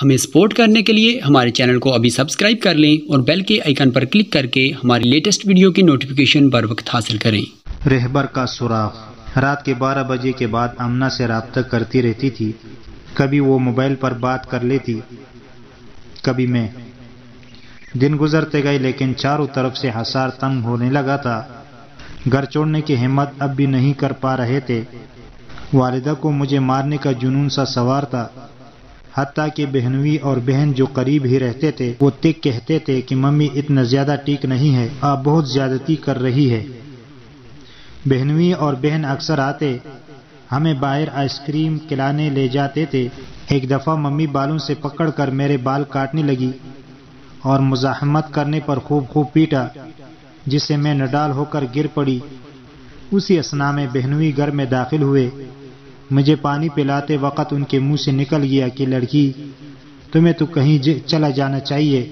ہمیں سپورٹ کرنے کے لیے ہمارے چینل کو ابھی سبسکرائب کر لیں اور بیل کے آئیکن پر کلک کر کے ہماری لیٹسٹ ویڈیو کی نوٹیفیکیشن بر وقت حاصل کریں۔ رہبر کا سراغ۔ رات کے 12 بجے کے بعد آمنہ سے رابطہ کرتی رہتی تھی۔ کبھی وہ موبائل پر بات کر لیتی، کبھی میں۔ دن گزرتے گئے لیکن چاروں طرف سے حصار تنگ ہونے لگا تھا۔ گھر چھوڑنے کی ہمت اب بھی نہیں کر پا رہے تھے۔ والدہ کو مجھے مارنے کا جنون سا سوار تھا، حتیٰ کہ بہنوئی اور بہن جو قریب ہی رہتے تھے وہ تک کہتے تھے کہ ممی اتنا زیادہ ٹھیک نہیں ہے، آپ بہت زیادتی کر رہی ہے۔ بہنوئی اور بہن اکثر آتے، ہمیں باہر آئس کریم کھلانے لے جاتے تھے۔ ایک دفعہ ممی بالوں سے پکڑ کر میرے بال کاٹنے لگی اور مزاحمت کرنے پر خوب پیٹا، جس سے میں نڈال ہو کر گر پڑی۔ اسی اثناء میں بہنوئی گھر میں داخل ہوئے۔ مجھے پانی پلاتے وقت ان کے منہ سے نکل گیا کہ لڑکی، تمہیں تو کہیں چلا جانا چاہیے۔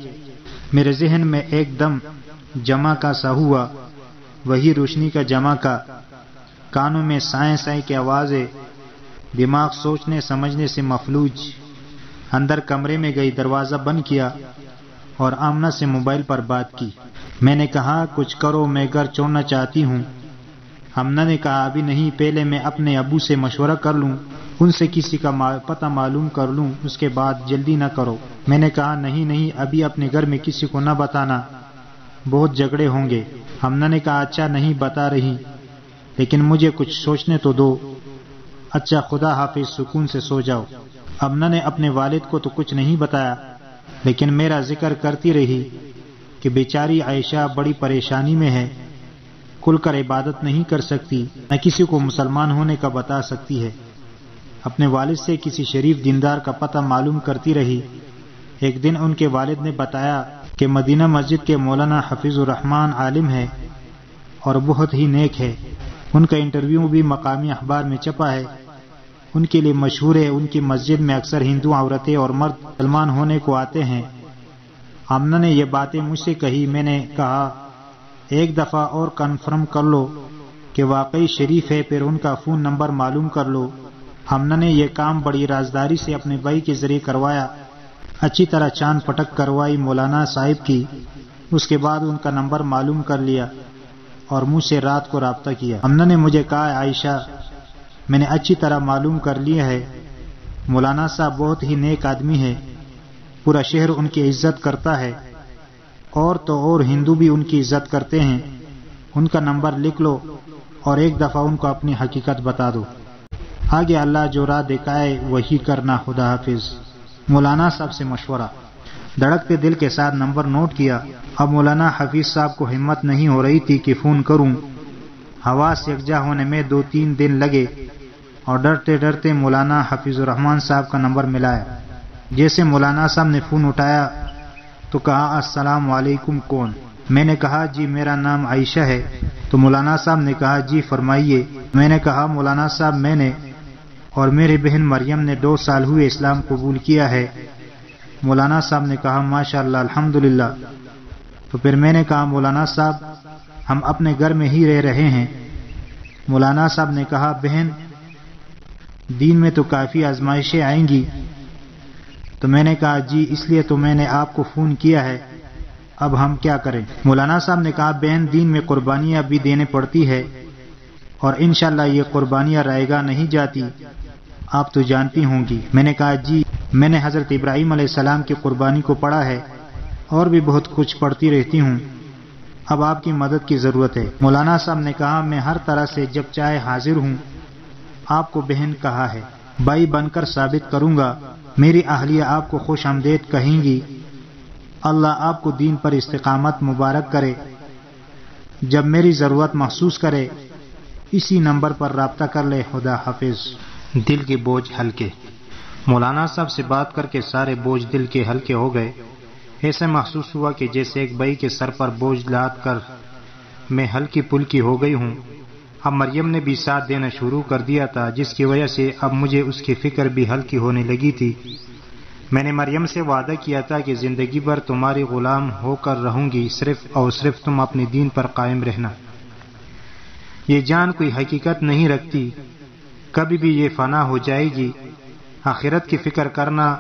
میرے ذہن میں ایک دم جمع کا سا ہوا، وہی روشنی کا جمع کا۔ کانوں میں سائیں سائیں کی آوازیں، دماغ سوچنے سمجھنے سے مفلوج۔ اندر کمرے میں گئی، دروازہ بند کیا اور آمنہ سے موبائل پر بات کی۔ میں نے کہا کچھ کرو، میں گھر چھوڑنا چاہتی ہوں۔ آمنہ نے کہا ابھی نہیں، پہلے میں اپنے ابو سے مشورہ کر لوں، ان سے کسی کا پتہ معلوم کر لوں، اس کے بعد جلدی نہ کرو۔ میں نے کہا نہیں، ابھی اپنے گھر میں کسی کو نہ بتانا، بہت جھگڑے ہوں گے۔ آمنہ نے کہا اچھا نہیں بتا رہی، لیکن مجھے کچھ سوچنے تو دو۔ اچھا خدا حافظ، سکون سے سو جاؤ۔ آمنہ نے اپنے والد کو تو کچھ نہیں بتایا، لیکن میرا ذکر کرتی رہی کہ بیچاری عائشہ بڑی پریشانی میں ہے، کھل کر عبادت نہیں کر سکتی، نہ کسی کو مسلمان ہونے کا بتا سکتی ہے۔ اپنے والد سے کسی شریف دیندار کا پتہ معلوم کرتی رہی۔ ایک دن ان کے والد نے بتایا کہ مدینہ مسجد کے مولانا حفیظ الرحمان عالم ہے اور بہت ہی نیک ہے۔ ان کا انٹرویو بھی مقامی اخبار میں چھپا ہے، ان کے لیے مشہور ہے۔ ان کی مسجد میں اکثر ہندو عورتیں اور مرد مسلمان ہونے کو آتے ہیں۔ آمنہ نے یہ باتیں مجھ سے کہی۔ میں نے کہا ایک دفعہ اور کنفرم کر لو کہ واقعی شریف ہے، پھر ان کا فون نمبر معلوم کر لو۔ آمنہ نے یہ کام بڑی رازداری سے اپنے بھائی کے ذریعے کروایا، اچھی طرح چاند پٹک کروائی مولانا صاحب کی۔ اس کے بعد ان کا نمبر معلوم کر لیا اور مجھ سے رات کو رابطہ کیا۔ آمنہ نے مجھے کہا عائشہ، میں نے اچھی طرح معلوم کر لیا ہے، مولانا صاحب بہت ہی نیک آدمی ہے، پورا شہر ان کی عزت کرتا ہے، اور تو اور ہندو بھی ان کی عزت کرتے ہیں۔ ان کا نمبر لکھ لو اور ایک دفعہ ان کو اپنی حقیقت بتا دو، آگے اللہ جو راہ دکھائے وہی کرنا۔ خدا حافظ۔ مولانا صاحب سے مشورہ۔ دھڑکتے دل کے ساتھ نمبر نوٹ کیا۔ اب مولانا حفیظ صاحب کو ہمت نہیں ہو رہی تھی کہ فون کروں۔ حواس یکجا ہونے میں 2-3 دن لگے اور ڈرتے مولانا حفیظ الرحمان صاحب کا نمبر ملایا۔ جیسے مولانا صاحب نے فون اٹھایا تو کہا السلام علیکم، کون؟ میں نے کہا جی میرا نام عائشہ ہے۔ تو مولانا صاحب نے کہا جی فرمائیے۔ میں نے کہا مولانا صاحب میں نے اور میری بہن مریم نے 2 سال ہوئے اسلام قبول کیا ہے۔ مولانا صاحب نے کہا ماشاءاللہ الحمدللہ۔ تو پھر میں نے کہا مولانا صاحب ہم اپنے گھر میں ہی رہ رہے ہیں۔ مولانا صاحب نے کہا بہن دین میں تو کافی آزمائشیں آئیں گی۔ تو میں نے کہا جی اس لیے تو میں نے آپ کو فون کیا ہے، اب ہم کیا کریں؟ مولانا صاحب نے کہا بہن دین میں قربانیاں بھی دینے پڑتی ہے اور انشاءاللہ یہ قربانیاں رائے گاہ نہیں جاتی، آپ تو جانتی ہوں گی۔ میں نے کہا جی میں نے حضرت ابراہیم علیہ السلام کی قربانی کو پڑھا ہے اور بھی بہت کچھ پڑھتی رہتی ہوں، اب آپ کی مدد کی ضرورت ہے۔ مولانا صاحب نے کہا میں ہر طرح سے جب چاہے حاضر ہوں، آپ کو بہن کہا ہے، بھائی بن کر ثابت کروں گا، میری اہلیہ آپ کو خوش آمدید کہیں گی، اللہ آپ کو دین پر استقامت مبارک کرے۔ جب میری ضرورت محسوس کرے اسی نمبر پر رابطہ کر لے۔ خدا حافظ۔ دل کے بوجھ ہلکے۔ مولانا صاحب سے بات کر کے سارے بوجھ دل کے ہلکے ہو گئے۔ ایسا محسوس ہوا کہ جیسے ایک بھائی کے سر پر بوجھ لاد کر میں ہلکی پھلکی ہو گئی ہوں۔ اب مریم نے بھی ساتھ دینا شروع کر دیا تھا، جس کی وجہ سے اب مجھے اس کی فکر بھی ہلکی ہونے لگی تھی۔ میں نے مریم سے وعدہ کیا تھا کہ زندگی بھر تمہاری غلام ہو کر رہوں گی، صرف اور صرف تم اپنے دین پر قائم رہنا۔ یہ جان کوئی حقیقت نہیں رکھتی، کبھی بھی یہ فنا ہو جائے گی۔ آخرت کی فکر کرنا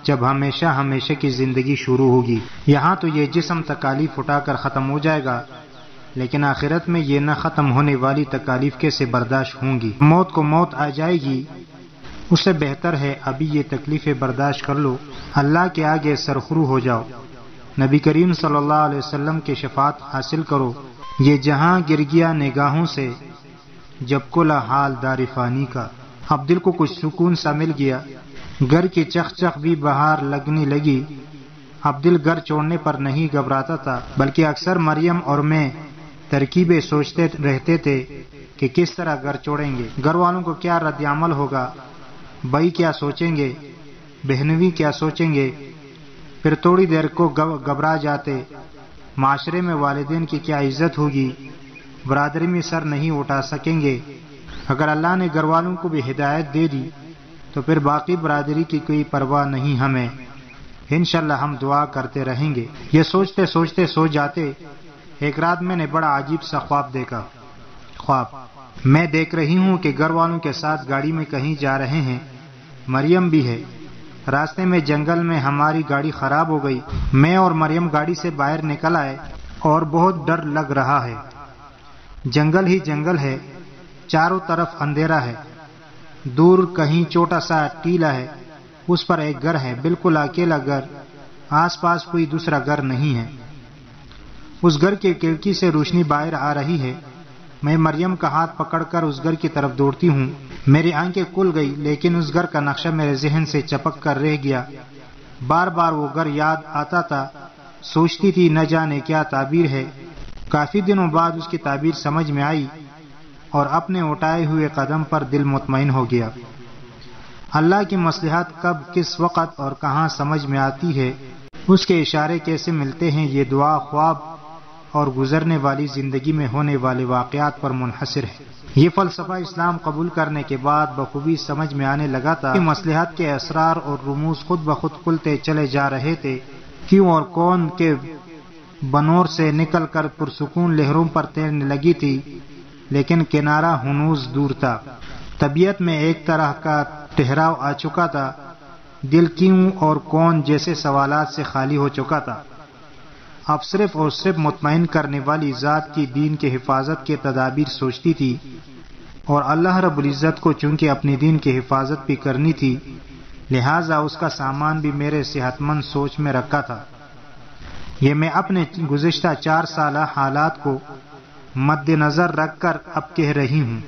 جب ہمیشہ ہمیشہ کی زندگی شروع ہوگی۔ یہاں تو یہ جسم تکالیف اٹھا کر ختم ہو جائے گا، لیکن آخرت میں یہ نہ ختم ہونے والی تکالیف کیسے برداشت ہوں گی؟ موت کو موت آ جائے گی، اس سے بہتر ہے ابھی یہ تکلیفیں برداشت کر لو، اللہ کے آگے سرخرو ہو جاؤ، نبی کریم صلی اللہ علیہ وسلم کی شفاعت حاصل کرو۔ یہ جہاں گر گیا نگاہوں سے جب کلا حال دار فانی کا، اب دل کو کچھ سکون سا مل گیا، گھر کی چخ چخ بھی بہار لگنے لگی۔ اب دل گھر چھوڑنے پر نہیں گھبراتا تھا، بلکہ اکثر مریم اور میں ترکیبیں سوچتے رہتے تھے کہ کس طرح گھر چھوڑیں گے، گھر والوں کو کیا رد عمل ہوگا، بھائی کیا سوچیں گے، بہنوی کیا سوچیں گے۔ پھر تھوڑی دیر کو گھبرا جاتے، معاشرے میں والدین کی کیا عزت ہوگی، برادری میں سر نہیں اٹھا سکیں گے۔ اگر اللہ نے گھر والوں کو بھی ہدایت دے دی تو پھر باقی برادری کی کوئی پرواہ نہیں ہمیں، انشاءاللہ ہم دعا کرتے رہیں گے۔ یہ سوچتے سوچتے سو جاتے۔ ایک رات میں نے بڑا عجیب سا خواب دیکھا۔ میں دیکھ رہی ہوں کہ گھر والوں کے ساتھ گاڑی میں کہیں جا رہے ہیں، مریم بھی ہے۔ راستے میں جنگل میں ہماری گاڑی خراب ہو گئی، میں اور مریم گاڑی سے باہر نکل آئے اور بہت ڈر لگ رہا ہے۔ جنگل ہی جنگل ہے، چاروں طرف اندھیرا ہے، دور کہیں چھوٹا سا ٹیلا ہے، اس پر ایک گھر ہے، بالکل اکیلا گھر، آس پاس کوئی دوسرا گھر نہیں ہے۔ اس گھر کی کھڑکی سے روشنی باہر آ رہی ہے۔ میں مریم کا ہاتھ پکڑ کر اس گھر کی طرف دوڑتی ہوں۔ میری آنکھیں کھل گئی، لیکن اس گھر کا نقشہ میرے ذہن سے چپک کر رہ گیا۔ بار بار وہ گھر یاد آتا تھا، سوچتی تھی نہ جانے کیا تعبیر ہے۔ کافی دنوں بعد اس کی تعبیر سمجھ میں آئی اور اپنے اٹھائے ہوئے قدم پر دل مطمئن ہو گیا۔ اللہ کی مصلحت کب کس وقت اور کہاں سمجھ میں آتی ہے، اس کے اشارے کیسے ملتے ہیں، یہ دعا خواب اور گزرنے والی زندگی میں ہونے والے واقعات پر منحصر ہے۔ یہ فلسفہ اسلام قبول کرنے کے بعد بخوبی سمجھ میں آنے لگا تھا کہ مصلحت کے اسرار اور رموز خود بخود کھلتے چلے جا رہے تھے، کیوں اور کون کے بنور سے نکل کر پرسکون لہروں پر تیرنے لگی تھی، لیکن کنارہ ہنوز دور تھا۔ طبیعت میں ایک طرح کا ٹھہراؤ آ چکا تھا، دل کیوں اور کون جیسے سوالات سے خالی ہو چکا تھا۔ اب صرف اور صرف مطمئن کرنے والی ذات کی دین کے حفاظت کے تدابیر سوچتی تھی، اور اللہ رب العزت کو چونکہ اپنی دین کی حفاظت بھی کرنی تھی، لہٰذا اس کا سامان بھی میرے صحت مند سوچ میں رکھا تھا۔ یہ میں اپنے گزشتہ 4 سالہ حالات کو مد نظر رکھ کر اب کہہ رہی ہوں۔